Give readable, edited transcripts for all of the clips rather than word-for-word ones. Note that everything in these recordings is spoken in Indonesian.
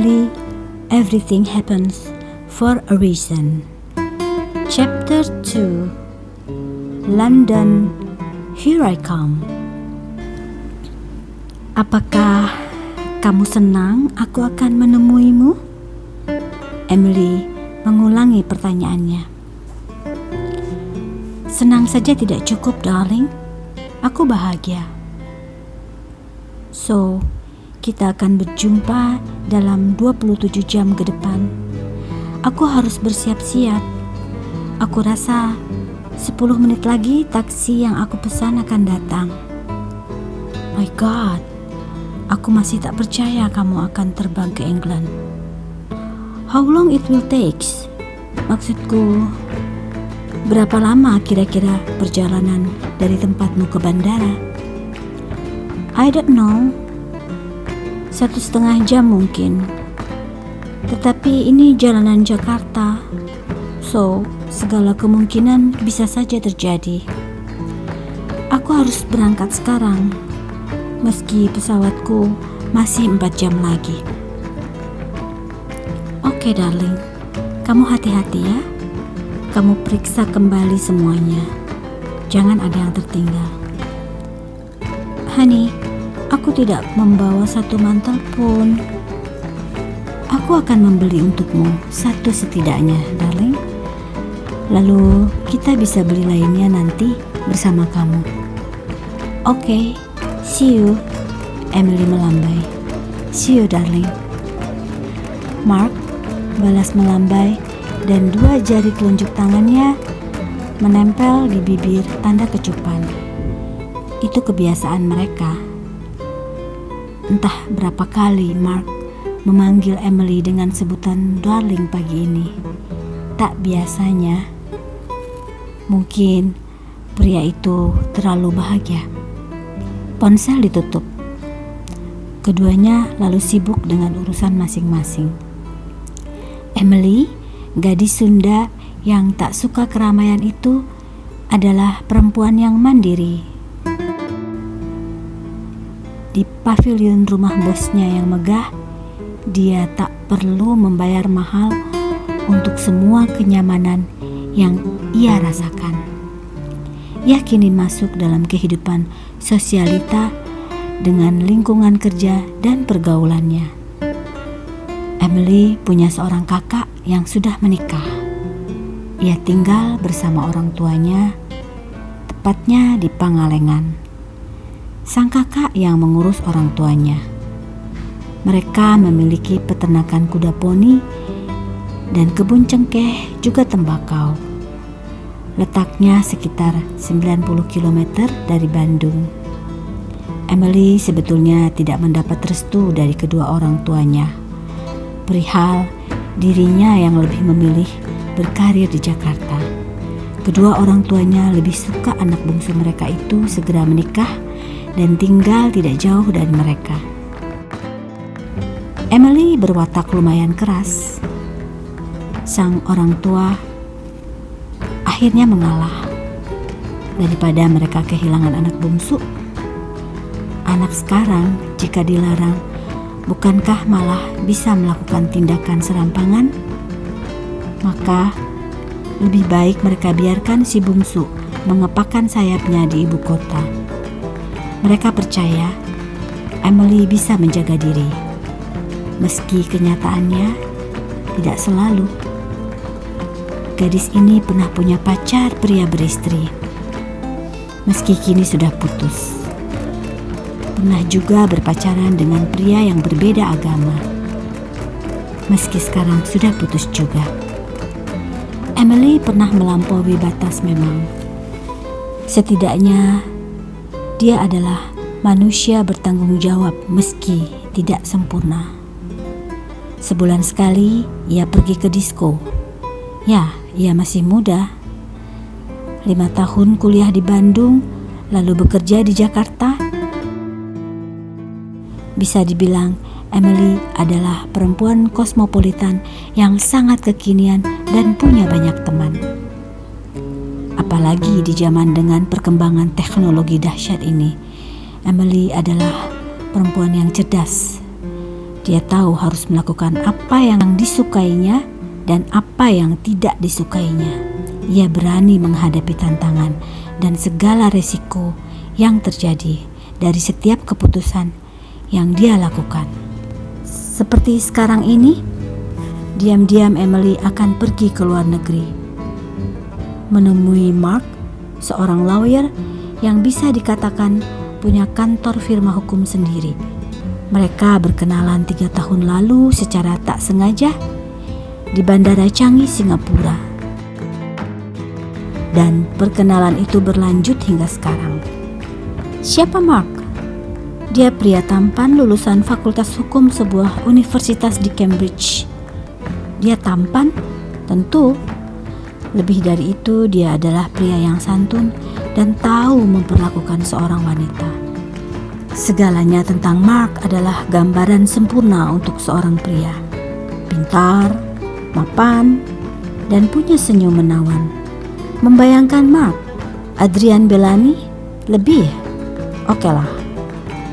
Emily, everything happens for a reason. Chapter 2, London, Here I Come. Apakah kamu senang aku akan menemuimu? Emily mengulangi pertanyaannya. Senang saja tidak cukup, darling. Aku bahagia. So, kita akan berjumpa dalam 27 jam ke depan. Aku harus bersiap-siap. Aku rasa 10 menit lagi taksi yang aku pesan akan datang. My God, aku masih tak percaya kamu akan terbang ke England. How long it will take? Maksudku, berapa lama kira-kira perjalanan dari tempatmu ke bandara? I don't know. 1,5 jam mungkin. Tetapi ini jalanan Jakarta, so segala kemungkinan bisa saja terjadi. Aku harus berangkat sekarang, meski pesawatku masih 4 jam lagi. Oke, darling, kamu hati-hati ya. Kamu periksa kembali semuanya. Jangan ada yang tertinggal. Honey, aku tidak membawa satu mantel pun. Aku akan membeli untukmu satu setidaknya, darling. Lalu kita bisa beli lainnya nanti bersama kamu. Oke, see you. Emily melambai. See you, darling. Mark balas melambai dan 2 jari telunjuk tangannya menempel di bibir tanda kecupan. Itu kebiasaan mereka. Entah berapa kali Mark memanggil Emily dengan sebutan darling pagi ini. Tak biasanya. Mungkin pria itu terlalu bahagia. Ponsel ditutup. Keduanya lalu sibuk dengan urusan masing-masing. Emily, gadis Sunda yang tak suka keramaian itu, adalah perempuan yang mandiri. Di pavilion rumah bosnya yang megah, dia tak perlu membayar mahal untuk semua kenyamanan yang ia rasakan. Ia kini masuk dalam kehidupan sosialita dengan lingkungan kerja dan pergaulannya. Emily punya seorang kakak yang sudah menikah. Ia tinggal bersama orang tuanya, tepatnya di Pangalengan. Sang kakak yang mengurus orang tuanya. Mereka memiliki peternakan kuda poni dan kebun cengkeh juga tembakau. Letaknya sekitar 90 km dari Bandung. Emily sebetulnya tidak mendapat restu dari kedua orang tuanya perihal dirinya yang lebih memilih berkarir di Jakarta. Kedua orang tuanya lebih suka anak bungsu mereka itu segera menikah dan tinggal tidak jauh dari mereka. Emily berwatak lumayan keras. Sang orang tua akhirnya mengalah. Daripada mereka kehilangan anak bungsu, anak sekarang jika dilarang, bukankah malah bisa melakukan tindakan serampangan? Maka lebih baik mereka biarkan si bungsu mengepakkan sayapnya di ibu kota. Mereka percaya Emily bisa menjaga diri, meski kenyataannya tidak selalu. Gadis ini pernah punya pacar pria beristri, meski kini sudah putus. Pernah juga berpacaran dengan pria yang berbeda agama, meski sekarang sudah putus juga. Emily pernah melampaui batas memang. Setidaknya dia adalah manusia bertanggung jawab meski tidak sempurna. Sebulan sekali ia pergi ke disko. Ya, ia masih muda. 5 tahun kuliah di Bandung, lalu bekerja di Jakarta. Bisa dibilang Emily adalah perempuan kosmopolitan yang sangat kekinian dan punya banyak teman. Apalagi di zaman dengan perkembangan teknologi dahsyat ini, Emily adalah perempuan yang cerdas, Dia tahu harus melakukan apa yang disukainya dan apa yang tidak disukainya. Ia berani menghadapi tantangan dan segala resiko yang terjadi dari setiap keputusan yang dia lakukan. Seperti sekarang ini, diam-diam Emily akan pergi ke luar negeri, menemui Mark, seorang lawyer yang bisa dikatakan punya kantor firma hukum sendiri. Mereka berkenalan 3 tahun lalu secara tak sengaja di Bandara Changi, Singapura. Dan perkenalan itu berlanjut hingga sekarang. Siapa Mark? Dia pria tampan lulusan Fakultas Hukum sebuah universitas di Cambridge. Dia tampan, tentu. Lebih dari itu, dia adalah pria yang santun dan tahu memperlakukan seorang wanita. Segalanya tentang Mark adalah gambaran sempurna untuk seorang pria. Pintar, mapan, dan punya senyum menawan. Membayangkan Mark, Adrian Bellani, lebih? Okelah.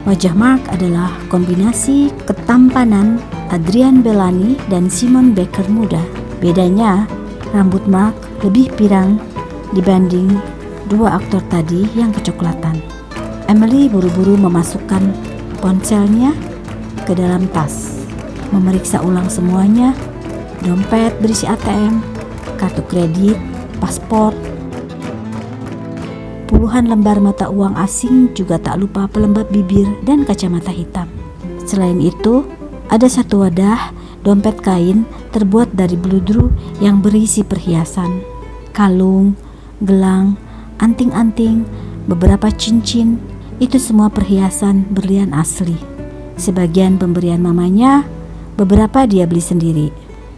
Wajah Mark adalah kombinasi ketampanan Adrian Bellani dan Simon Baker muda. Bedanya, rambut Mark lebih pirang dibanding 2 aktor tadi yang kecoklatan. Emily buru-buru memasukkan ponselnya ke dalam tas, memeriksa ulang semuanya, dompet berisi ATM, kartu kredit, paspor, puluhan lembar mata uang asing, juga tak lupa pelembab bibir dan kacamata hitam. Selain itu, ada satu wadah dompet kain terbuat dari beludru yang berisi perhiasan, kalung, gelang, anting-anting, beberapa cincin. Itu semua perhiasan berlian asli. Sebagian pemberian mamanya, beberapa dia beli sendiri.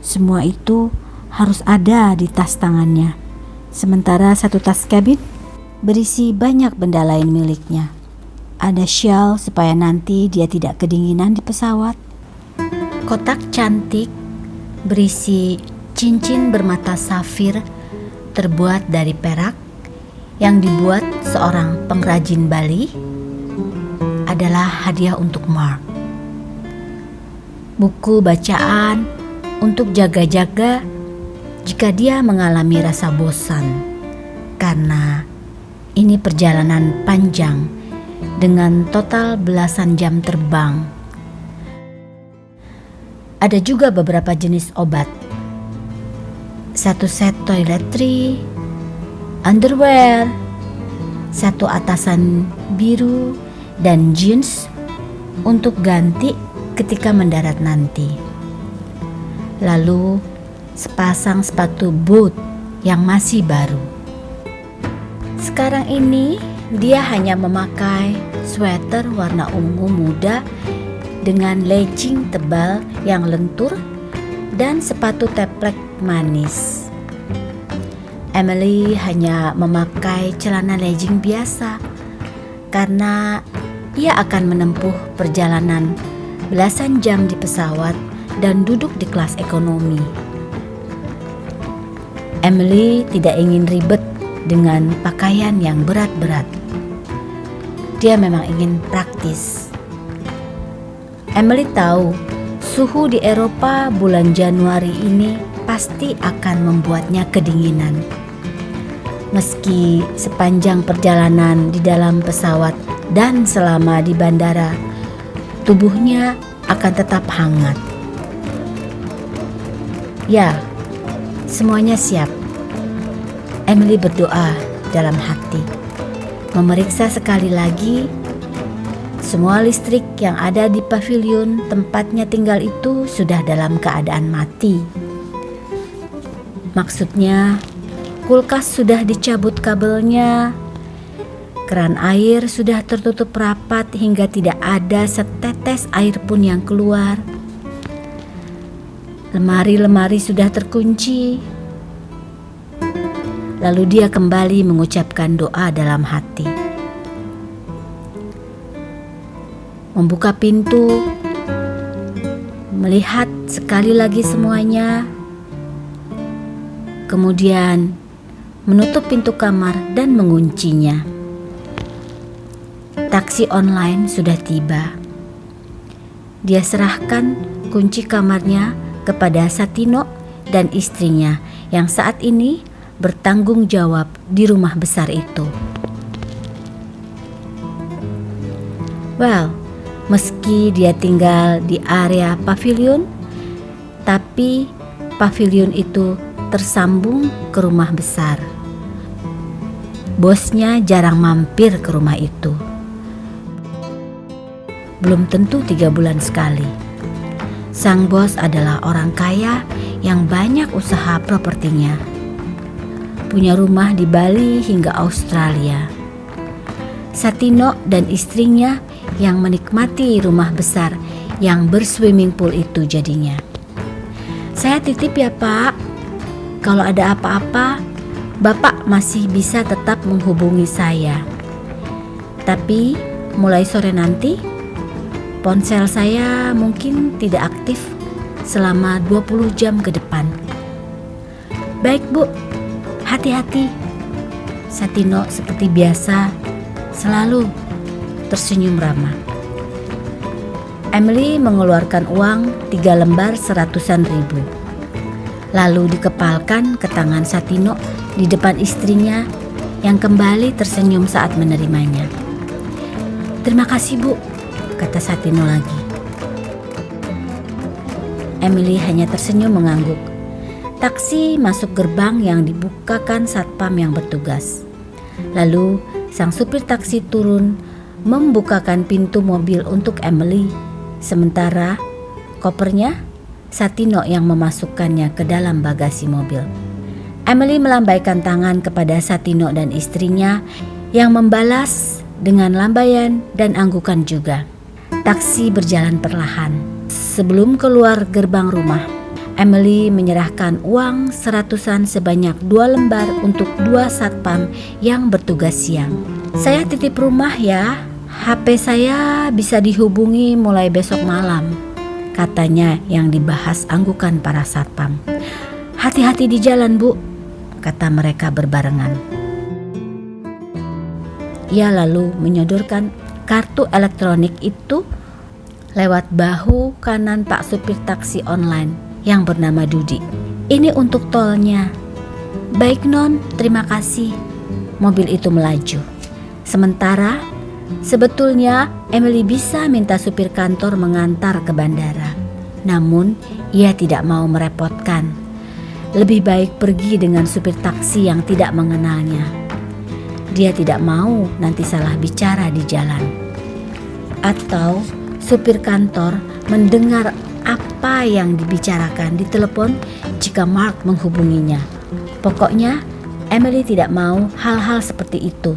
Semua itu harus ada di tas tangannya. Sementara satu tas kabin berisi banyak benda lain miliknya. Ada shawl supaya nanti dia tidak kedinginan di pesawat. Kotak cantik berisi cincin bermata safir terbuat dari perak yang dibuat seorang pengrajin Bali adalah hadiah untuk Mark. Buku bacaan untuk jaga-jaga jika dia mengalami rasa bosan, karena ini perjalanan panjang dengan total belasan jam terbang. Ada juga beberapa jenis obat. 1 set toiletry, underwear, 1 atasan biru, dan jeans untuk ganti ketika mendarat nanti. Lalu sepasang sepatu boot yang masih baru. Sekarang ini dia hanya memakai sweater warna ungu muda dengan legging tebal yang lentur dan sepatu teplek manis. Emily hanya memakai celana legging biasa karena ia akan menempuh perjalanan belasan jam di pesawat dan duduk di kelas ekonomi. Emily tidak ingin ribet dengan pakaian yang berat-berat. Dia memang ingin praktis. Emily tahu suhu di Eropa bulan Januari ini pasti akan membuatnya kedinginan. Meski sepanjang perjalanan di dalam pesawat dan selama di bandara, tubuhnya akan tetap hangat. Ya, semuanya siap. Emily berdoa dalam hati, memeriksa sekali lagi semua listrik yang ada di pavilion tempatnya tinggal itu sudah dalam keadaan mati. Maksudnya, kulkas sudah dicabut kabelnya, keran air sudah tertutup rapat hingga tidak ada setetes air pun yang keluar. Lemari-lemari sudah terkunci. Lalu dia kembali mengucapkan doa dalam hati. Membuka pintu, melihat sekali lagi semuanya, kemudian menutup pintu kamar dan menguncinya. Taksi online sudah tiba. dia serahkan kunci kamarnya kepada Satino dan istrinya yang saat ini bertanggung jawab di rumah besar itu. Well, meski dia tinggal di area pavilion, tapi pavilion itu tersambung ke rumah besar. Bosnya jarang mampir ke rumah itu. Belum tentu 3 bulan sekali. Sang bos adalah orang kaya yang banyak usaha propertinya. Punya rumah di Bali hingga Australia. Satino dan istrinya yang menikmati rumah besar yang berswimming pool itu jadinya. Saya titip ya Pak, kalau ada apa-apa, Bapak masih bisa tetap menghubungi saya. Tapi mulai sore nanti, ponsel saya mungkin tidak aktif selama 20 jam ke depan. Baik Bu, hati-hati. Satino seperti biasa selalu tersenyum ramah. Emily mengeluarkan uang 3 lembar 100-an ribu. Lalu dikepalkan ke tangan Satino di depan istrinya yang kembali tersenyum saat menerimanya. Terima kasih Bu, kata Satino lagi. Emily hanya tersenyum mengangguk. Taksi masuk gerbang yang dibukakan satpam yang bertugas. Lalu sang supir taksi turun membukakan pintu mobil untuk Emily. Sementara kopernya Satino yang memasukkannya ke dalam bagasi mobil. Emily melambaikan tangan kepada Satino dan istrinya yang membalas dengan lambaian dan anggukan juga. Taksi berjalan perlahan. Sebelum keluar gerbang rumah, Emily menyerahkan uang 100-an sebanyak 2 lembar untuk 2 satpam yang bertugas siang. Saya titip rumah ya, HP saya bisa dihubungi mulai besok malam, katanya yang dibahas anggukan para satpam. Hati-hati di jalan Bu, kata mereka berbarengan. Ia lalu menyodorkan kartu elektronik itu lewat bahu kanan Pak supir taksi online yang bernama Dudi. Ini untuk tolnya. Baik Non, terima kasih. Mobil itu melaju. Sementara sebetulnya Emily bisa minta supir kantor mengantar ke bandara. Namun ia tidak mau merepotkan. Lebih baik pergi dengan supir taksi yang tidak mengenalnya. Dia tidak mau nanti salah bicara di jalan. Atau supir kantor mendengar apa yang dibicarakan di telepon jika Mark menghubunginya. Pokoknya Emily tidak mau hal-hal seperti itu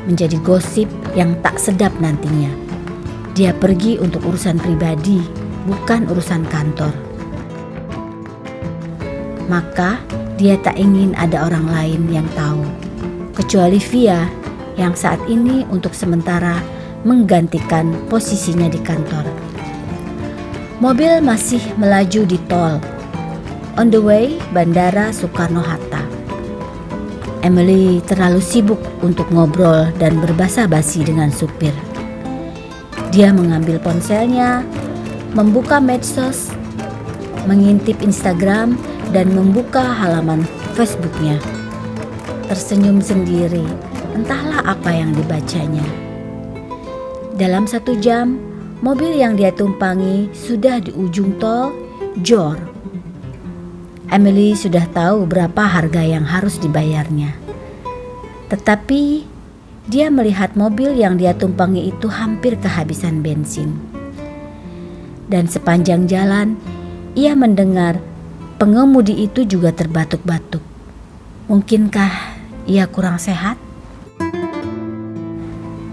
menjadi gosip yang tak sedap nantinya. Dia pergi untuk urusan pribadi, bukan urusan kantor. Maka dia tak ingin ada orang lain yang tahu, kecuali Via yang saat ini untuk sementara menggantikan posisinya di kantor. Mobil masih melaju di tol. On the way, Bandara Soekarno-Hatta. Emily terlalu sibuk untuk ngobrol dan berbasa-basi dengan supir. Dia mengambil ponselnya, membuka medsos, mengintip Instagram, dan membuka halaman Facebooknya. Tersenyum sendiri, entahlah apa yang dibacanya. Dalam 1 jam, mobil yang dia tumpangi sudah di ujung tol Jor. Emily sudah tahu berapa harga yang harus dibayarnya. Tetapi dia melihat mobil yang dia tumpangi itu hampir kehabisan bensin. Dan sepanjang jalan, ia mendengar pengemudi itu juga terbatuk-batuk. Mungkinkah ia kurang sehat?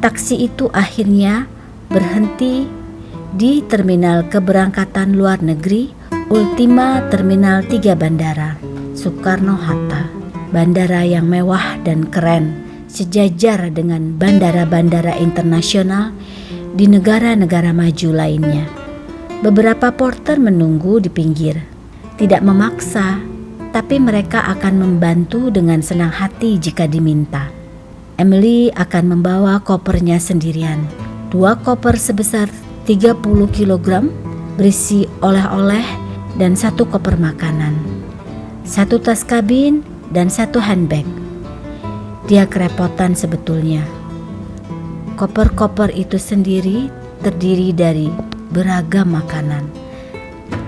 Taksi itu akhirnya berhenti di terminal keberangkatan luar negeri Ultima Terminal 3 Bandara Soekarno-Hatta. Bandara yang mewah dan keren, sejajar dengan bandara-bandara internasional di negara-negara maju lainnya. Beberapa porter menunggu di pinggir. Tidak memaksa, tapi mereka akan membantu dengan senang hati jika diminta. Emily akan membawa kopernya sendirian. 2 koper sebesar 30 kg berisi oleh-oleh dan 1 koper makanan, 1 tas kabin dan 1 handbag. Dia kerepotan sebetulnya. Koper-koper itu sendiri terdiri dari beragam makanan.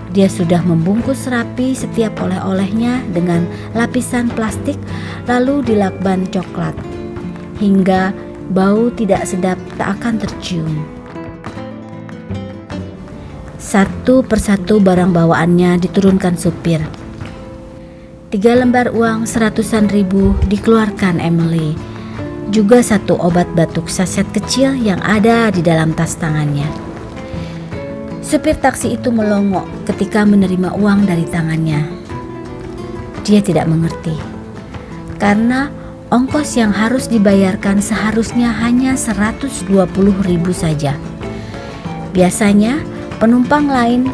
Dia sudah membungkus rapi setiap oleh-olehnya dengan lapisan plastik, lalu dilakban coklat, hingga bau tidak sedap tak akan tercium. Satu persatu barang bawaannya diturunkan supir. 3 lembar uang 100-an ribu dikeluarkan Emily. Juga 1 obat batuk saset kecil yang ada di dalam tas tangannya. Supir taksi itu melongo ketika menerima uang dari tangannya. Dia tidak mengerti, karena ongkos yang harus dibayarkan seharusnya hanya 120 ribu saja. Biasanya penumpang lain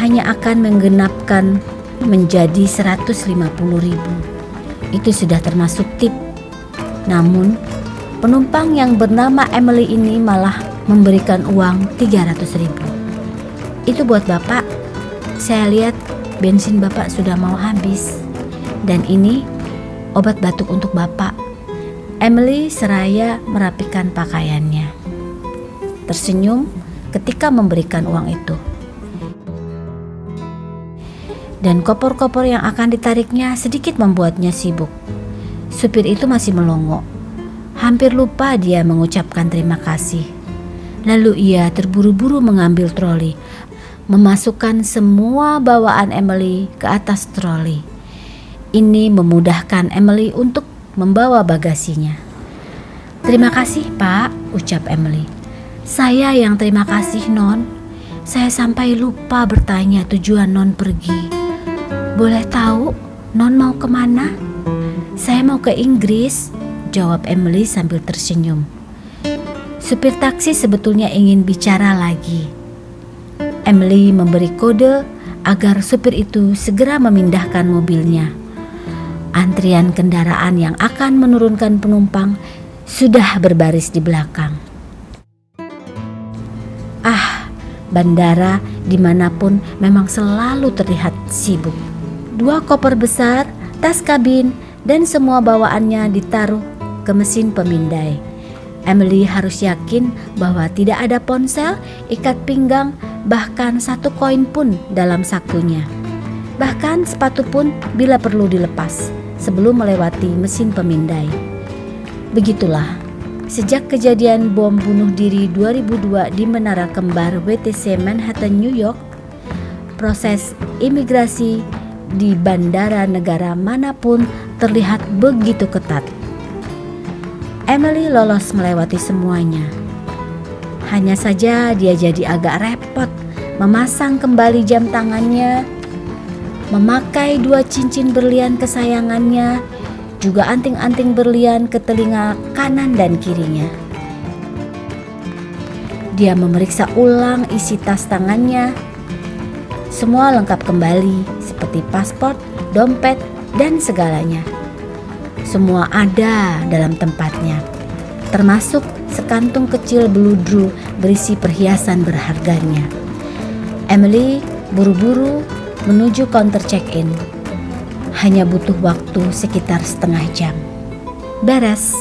hanya akan menggenapkan menjadi 150 ribu. Itu sudah termasuk tip. Namun penumpang yang bernama Emily ini malah memberikan uang 300 ribu. Itu buat Bapak. Saya lihat bensin Bapak sudah mau habis. Dan ini obat batuk untuk Bapak. Emily seraya merapikan pakaiannya. Tersenyum ketika memberikan uang itu. Dan koper-koper yang akan ditariknya sedikit membuatnya sibuk. Supir itu masih melongo. Hampir lupa dia mengucapkan terima kasih. Lalu ia terburu-buru mengambil troli, memasukkan semua bawaan Emily ke atas troli. Ini memudahkan Emily untuk membawa bagasinya. "Terima kasih, Pak," ucap Emily. "Saya yang terima kasih, Non. Saya sampai lupa bertanya tujuan Non pergi. Boleh tahu Non mau kemana?" "Saya mau ke Inggris," jawab Emily sambil tersenyum. Supir taksi sebetulnya ingin bicara lagi. Emily memberi kode agar supir itu segera memindahkan mobilnya. Antrian kendaraan yang akan menurunkan penumpang sudah berbaris di belakang. Bandara dimanapun memang selalu terlihat sibuk. 2 koper besar, tas kabin, dan semua bawaannya ditaruh ke mesin pemindai. Emily harus yakin bahwa tidak ada ponsel, ikat pinggang, bahkan 1 koin pun dalam sakunya. Bahkan sepatu pun bila perlu dilepas sebelum melewati mesin pemindai. Begitulah, sejak kejadian bom bunuh diri 2002 di Menara Kembar WTC Manhattan, New York, proses imigrasi di bandara negara manapun terlihat begitu ketat. Emily lolos melewati semuanya. Hanya saja dia jadi agak repot memasang kembali jam tangannya, memakai 2 cincin berlian kesayangannya, juga anting-anting berlian ke telinga kanan dan kirinya. Dia memeriksa ulang isi tas tangannya. Semua lengkap kembali, seperti paspor, dompet, dan segalanya. Semua ada dalam tempatnya, termasuk sekantung kecil beludru berisi perhiasan berharganya. Emily buru-buru menuju counter check-in. Hanya butuh waktu sekitar setengah jam. Beres.